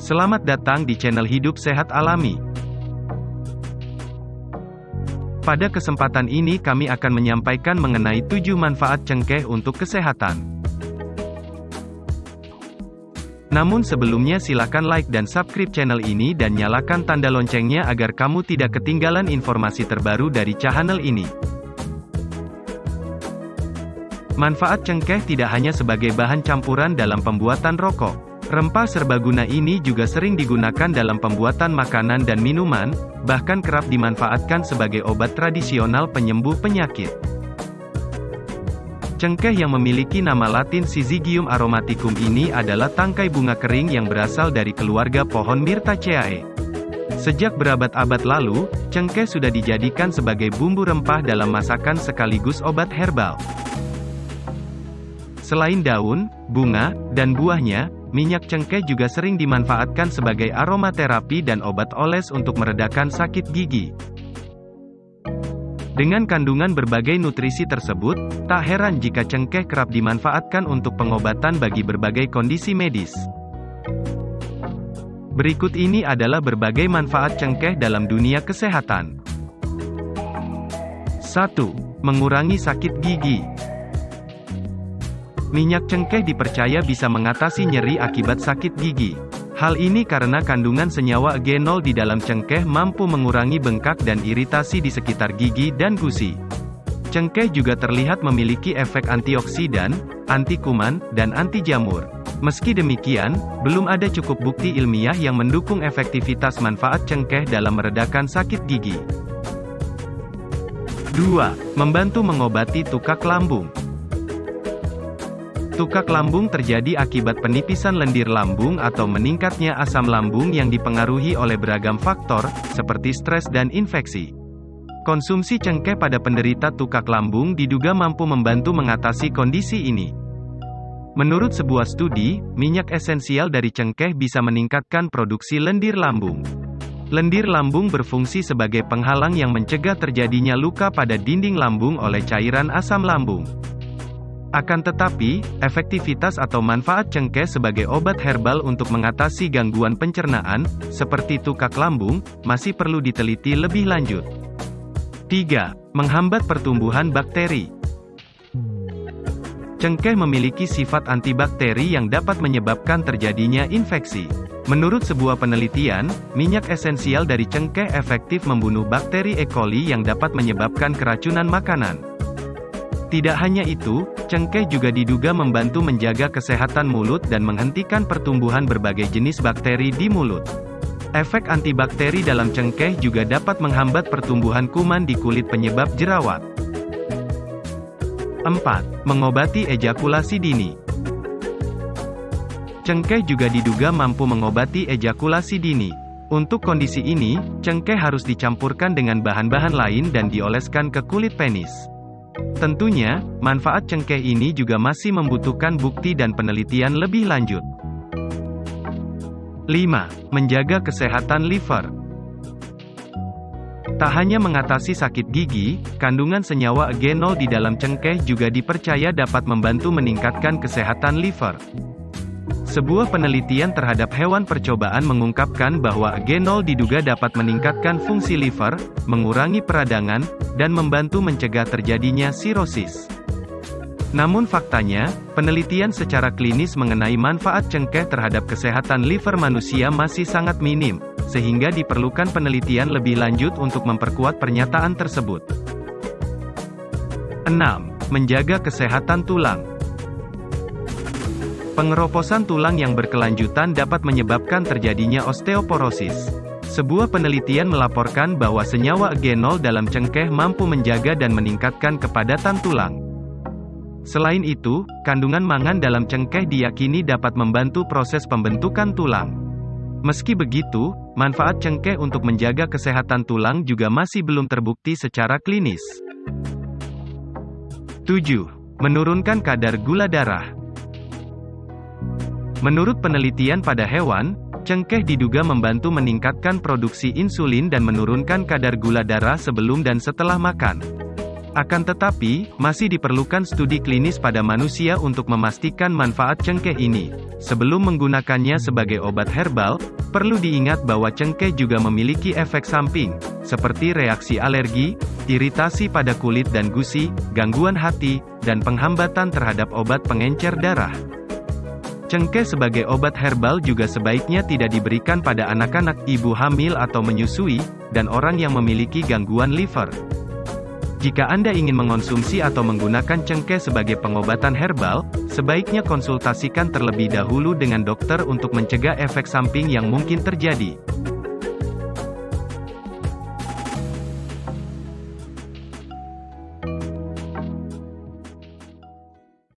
Selamat datang di channel Hidup Sehat Alami. Pada kesempatan ini kami akan menyampaikan mengenai 7 manfaat cengkeh untuk kesehatan. Namun sebelumnya silakan like dan subscribe channel ini dan nyalakan tanda loncengnya agar kamu tidak ketinggalan informasi terbaru dari channel ini. Manfaat cengkeh tidak hanya sebagai bahan campuran dalam pembuatan rokok. Rempah serbaguna ini juga sering digunakan dalam pembuatan makanan dan minuman, bahkan kerap dimanfaatkan sebagai obat tradisional penyembuh penyakit. Cengkeh yang memiliki nama latin Syzygium aromaticum ini adalah tangkai bunga kering yang berasal dari keluarga pohon Myrtaceae. Sejak berabad-abad lalu, cengkeh sudah dijadikan sebagai bumbu rempah dalam masakan sekaligus obat herbal. Selain daun, bunga, dan buahnya, minyak cengkeh juga sering dimanfaatkan sebagai aromaterapi dan obat oles untuk meredakan sakit gigi. Dengan kandungan berbagai nutrisi tersebut, tak heran jika cengkeh kerap dimanfaatkan untuk pengobatan bagi berbagai kondisi medis. Berikut ini adalah berbagai manfaat cengkeh dalam dunia kesehatan. 1. Mengurangi sakit gigi. Minyak cengkeh dipercaya bisa mengatasi nyeri akibat sakit gigi. Hal ini karena kandungan senyawa genol di dalam cengkeh mampu mengurangi bengkak dan iritasi di sekitar gigi dan gusi. Cengkeh juga terlihat memiliki efek antioksidan, anti kuman, dan anti jamur. Meski demikian, belum ada cukup bukti ilmiah yang mendukung efektivitas manfaat cengkeh dalam meredakan sakit gigi. 2. Membantu mengobati tukak lambung. Tukak lambung terjadi akibat penipisan lendir lambung atau meningkatnya asam lambung yang dipengaruhi oleh beragam faktor, seperti stres dan infeksi. Konsumsi cengkeh pada penderita tukak lambung diduga mampu membantu mengatasi kondisi ini. Menurut sebuah studi, minyak esensial dari cengkeh bisa meningkatkan produksi lendir lambung. Lendir lambung berfungsi sebagai penghalang yang mencegah terjadinya luka pada dinding lambung oleh cairan asam lambung. Akan tetapi, efektivitas atau manfaat cengkeh sebagai obat herbal untuk mengatasi gangguan pencernaan, seperti tukak lambung, masih perlu diteliti lebih lanjut. 3. Menghambat pertumbuhan bakteri. Cengkeh memiliki sifat antibakteri yang dapat menyebabkan terjadinya infeksi. Menurut sebuah penelitian, minyak esensial dari cengkeh efektif membunuh bakteri E. coli yang dapat menyebabkan keracunan makanan. Tidak hanya itu, cengkeh juga diduga membantu menjaga kesehatan mulut dan menghentikan pertumbuhan berbagai jenis bakteri di mulut. Efek antibakteri dalam cengkeh juga dapat menghambat pertumbuhan kuman di kulit penyebab jerawat. 4. Mengobati ejakulasi dini. Cengkeh juga diduga mampu mengobati ejakulasi dini. Untuk kondisi ini, cengkeh harus dicampurkan dengan bahan-bahan lain dan dioleskan ke kulit penis. Tentunya, manfaat cengkeh ini juga masih membutuhkan bukti dan penelitian lebih lanjut. 5. Menjaga kesehatan liver. Tak hanya mengatasi sakit gigi, kandungan senyawa genol di dalam cengkeh juga dipercaya dapat membantu meningkatkan kesehatan liver. Sebuah penelitian terhadap hewan percobaan mengungkapkan bahwa genol diduga dapat meningkatkan fungsi liver, mengurangi peradangan, dan membantu mencegah terjadinya sirosis. Namun faktanya, penelitian secara klinis mengenai manfaat cengkeh terhadap kesehatan liver manusia masih sangat minim, sehingga diperlukan penelitian lebih lanjut untuk memperkuat pernyataan tersebut. 6. Menjaga kesehatan tulang. Pengeroposan tulang yang berkelanjutan dapat menyebabkan terjadinya osteoporosis. Sebuah penelitian melaporkan bahwa senyawa genol dalam cengkeh mampu menjaga dan meningkatkan kepadatan tulang. Selain itu, kandungan mangan dalam cengkeh diyakini dapat membantu proses pembentukan tulang. Meski begitu, manfaat cengkeh untuk menjaga kesehatan tulang juga masih belum terbukti secara klinis. 7. Menurunkan kadar gula darah. Menurut penelitian pada hewan, cengkeh diduga membantu meningkatkan produksi insulin dan menurunkan kadar gula darah sebelum dan setelah makan. Akan tetapi, masih diperlukan studi klinis pada manusia untuk memastikan manfaat cengkeh ini. Sebelum menggunakannya sebagai obat herbal, perlu diingat bahwa cengkeh juga memiliki efek samping, seperti reaksi alergi, iritasi pada kulit dan gusi, gangguan hati, dan penghambatan terhadap obat pengencer darah. Cengkeh sebagai obat herbal juga sebaiknya tidak diberikan pada anak-anak, ibu hamil atau menyusui, dan orang yang memiliki gangguan liver. Jika Anda ingin mengonsumsi atau menggunakan cengkeh sebagai pengobatan herbal, sebaiknya konsultasikan terlebih dahulu dengan dokter untuk mencegah efek samping yang mungkin terjadi.